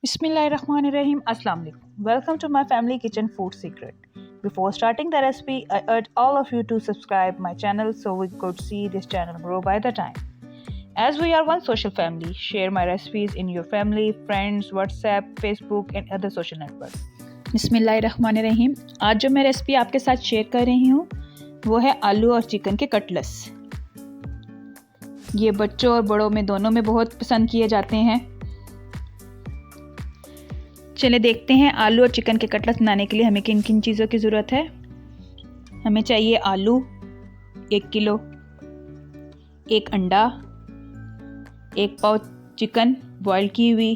Bismillahirrahmanirrahim. Assalamu alaikum. Welcome to my family kitchen food secret. Before starting the recipe, I urge all of you to subscribe my channel so we could see this channel grow by the time. As we are one social family, share my recipes in your family, friends, WhatsApp, Facebook and other social networks. बिस्मिल्लाहिर्रहमानिर्रहीम। आज जो मैं recipe आपके साथ share कर रही हूँ वो है आलू और चिकन के कटलेट्स। ये बच्चों और बड़ों में दोनों में बहुत पसंद किए जाते हैं। चलिए देखते हैं आलू और चिकन के कटलेट्स बनाने के लिए हमें किन किन चीज़ों की ज़रूरत है। हमें चाहिए आलू 1 किलो, 1 अंडा, 1 पाव चिकन बॉयल की हुई,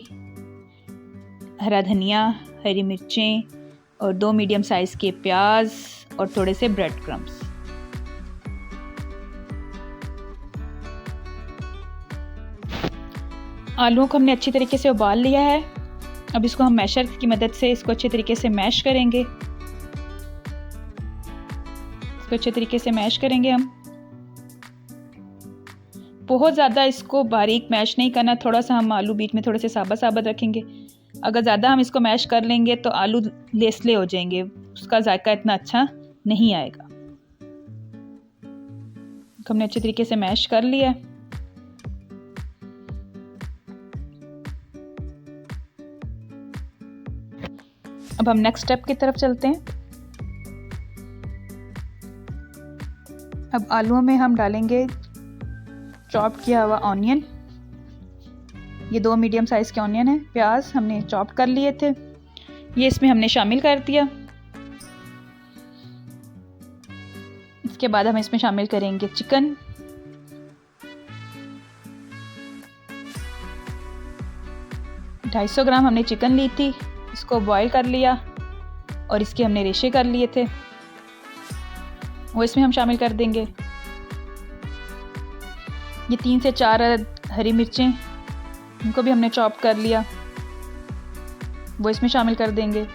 हरा धनिया, हरी मिर्चें और 2 मीडियम साइज़ के प्याज और थोड़े से ब्रेड क्रम्स। आलूओं को हमने अच्छी तरीके से उबाल लिया है। अब इसको हम मैशर की मदद से इसको अच्छे तरीके से मैश करेंगे। हम बहुत ज़्यादा इसको बारीक मैश नहीं करना, थोड़ा सा हम आलू बीच में थोड़े से साबुत रखेंगे। अगर ज़्यादा हम इसको मैश कर लेंगे तो आलू लेसले हो जाएंगे, उसका जायका इतना अच्छा नहीं आएगा। हमने अच्छे तरीके से मैश कर लिया। अब हम नेक्स्ट स्टेप की तरफ चलते हैं। अब आलूओं में हम डालेंगे चॉप किया हुआ ऑनियन। ये 2 मीडियम साइज़ के ऑनियन है। प्याज हमने चॉप कर लिए थे, ये इसमें हमने शामिल कर दिया। इसके बाद हम इसमें शामिल करेंगे चिकन। $250 ग्राम हमने चिकन ली थी, इसको बॉईल कर लिया और इसके हमने रेशे कर लिए थे, वो इसमें हम शामिल कर देंगे। ये 3 से 4 हरी मिर्चें, इनको भी हमने चॉप कर लिया, वो इसमें शामिल कर देंगे।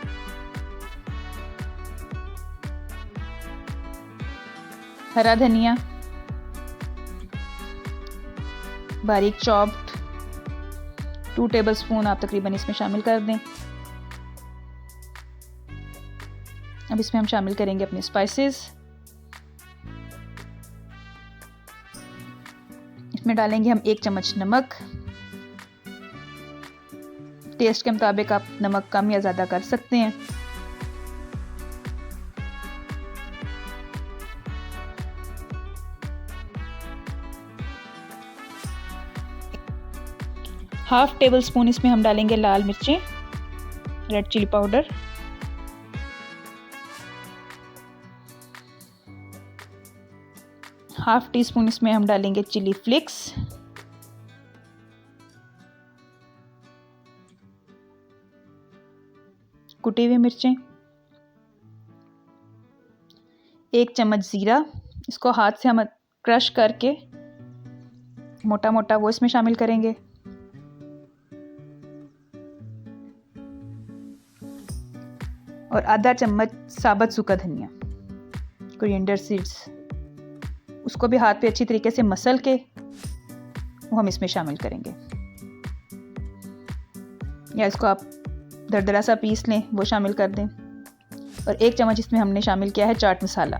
हरा धनिया बारीक चॉप्ड 2 टेबलस्पून आप तकरीबन इसमें शामिल कर दें। अब इसमें हम शामिल करेंगे अपने स्पाइसेस। इसमें डालेंगे हम 1 चम्मच नमक। टेस्ट के मुताबिक आप नमक कम या ज़्यादा कर सकते हैं। ½ टेबलस्पून इसमें हम डालेंगे लाल मिर्चें, रेड चिली पाउडर। ½ टीस्पून इसमें हम डालेंगे चिली फ्लेक्स। कुटी हुई मिर्चें। 1 चम्मच ज़ीरा, इसको हाथ से हम क्रश करके मोटा मोटा वो इसमें शामिल करेंगे। और आधा चम्मच साबुत सूखा धनिया, कोरिएंडर सीड्स, उसको भी हाथ पे अच्छी तरीके से मसल के वो हम इसमें शामिल करेंगे, या इसको आप दरदरा सा पीस लें वो शामिल कर दें। और 1 चम्मच इसमें हमने शामिल किया है चाट मसाला।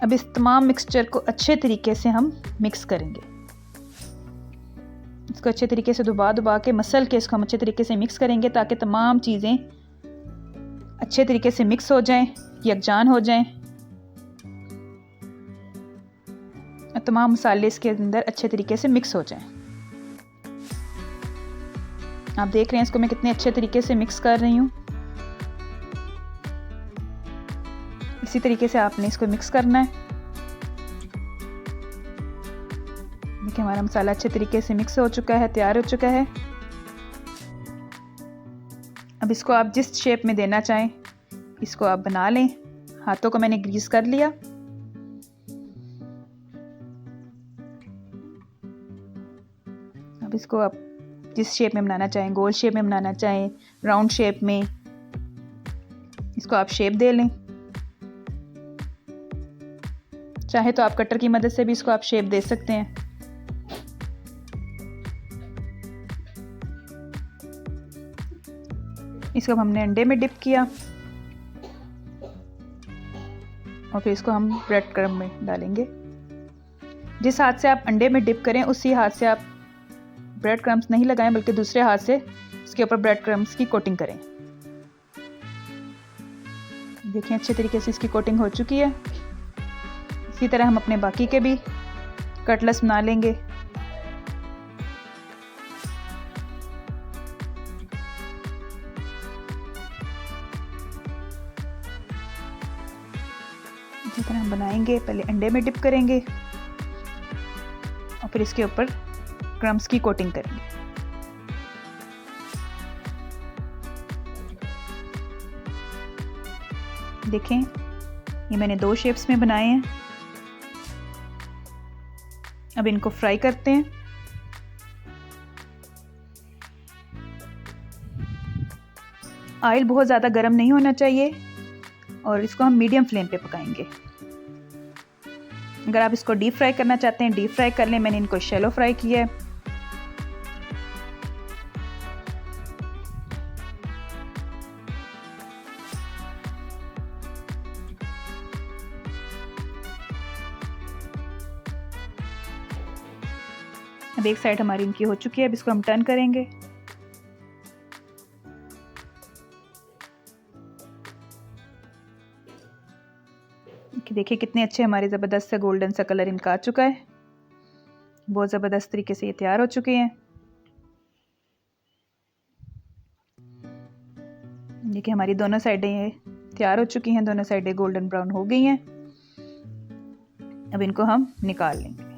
अब इस तमाम मिक्सचर को अच्छे तरीके से हम मिक्स करेंगे। इसको अच्छे तरीके से दबा के मसल के इसको हम अच्छे तरीके से मिक्स करेंगे ताकि तमाम चीज़ें अच्छे तरीके से मिक्स हो जाएं, यकजान हो जाएं। तमाम मसाले इसके अंदर अच्छे तरीके से मिक्स हो जाएं। आप देख रहे हैं इसको मैं कितने अच्छे तरीके से मिक्स कर रही हूँ। इसी तरीके से आपने इसको मिक्स करना है। देखिए हमारा मसाला अच्छे तरीके से मिक्स हो चुका है, तैयार हो चुका है। अब इसको आप जिस शेप में देना चाहें इसको आप बना लें। हाथों को मैंने ग्रीस कर लिया। अब इसको आप जिस शेप में बनाना चाहें, गोल शेप में बनाना चाहें, राउंड शेप में, इसको आप शेप दे लें। चाहे तो आप कटर की मदद से भी इसको आप शेप दे सकते हैं। इसको हमने अंडे में डिप किया और फिर इसको हम ब्रेड क्रम्ब में डालेंगे। जिस हाथ से आप अंडे में डिप करें उसी हाथ से आप ब्रेड क्रम्ब्स नहीं लगाएं, बल्कि दूसरे हाथ से इसके ऊपर ब्रेड क्रम्ब्स की कोटिंग करें। देखें अच्छे तरीके से इसकी कोटिंग हो चुकी है। इसी तरह हम अपने बाकी के भी कटलेट्स बना लेंगे। इसी तरह हम बनाएंगे, पहले अंडे में डिप करेंगे और फिर इसके ऊपर क्रम्ब्स की कोटिंग करेंगे। देखें ये मैंने 2 शेप्स में बनाए हैं। अब इनको फ्राई करते हैं। ऑयल बहुत ज़्यादा गर्म नहीं होना चाहिए और इसको हम मीडियम फ्लेम पे पकाएंगे। अगर आप इसको डीप फ्राई करना चाहते हैं डीप फ्राई कर लें, मैंने इनको शैलो फ्राई किया है। अब एक साइड हमारी इनकी हो चुकी है, अब इसको हम टर्न करेंगे। देखिए कितने अच्छे हमारे ज़बरदस्त से गोल्डन सा कलर इनका आ चुका है। बहुत ज़बरदस्त तरीके से ये तैयार हो चुके हैं। देखिए हमारी दोनों साइडें ये तैयार हो चुकी हैं, दोनों साइडें गोल्डन ब्राउन हो गई हैं। अब इनको हम निकाल लेंगे।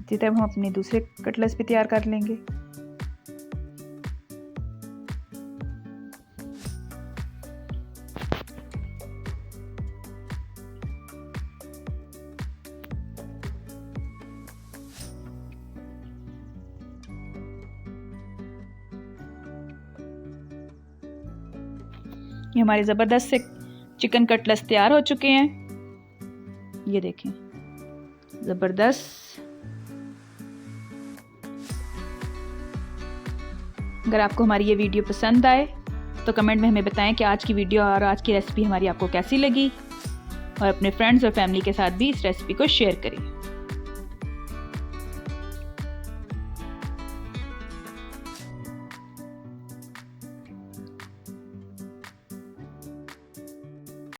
इसी तरह हम अपने दूसरे कटलेट्स भी तैयार कर लेंगे। ये हमारे ज़बरदस्त से चिकन कटलेट्स तैयार हो चुके हैं। ये देखें ज़बरदस्त। अगर आपको हमारी ये वीडियो पसंद आए तो कमेंट में हमें बताएं कि आज की वीडियो और आज की रेसिपी हमारी आपको कैसी लगी, और अपने फ्रेंड्स और फैमिली के साथ भी इस रेसिपी को शेयर करें।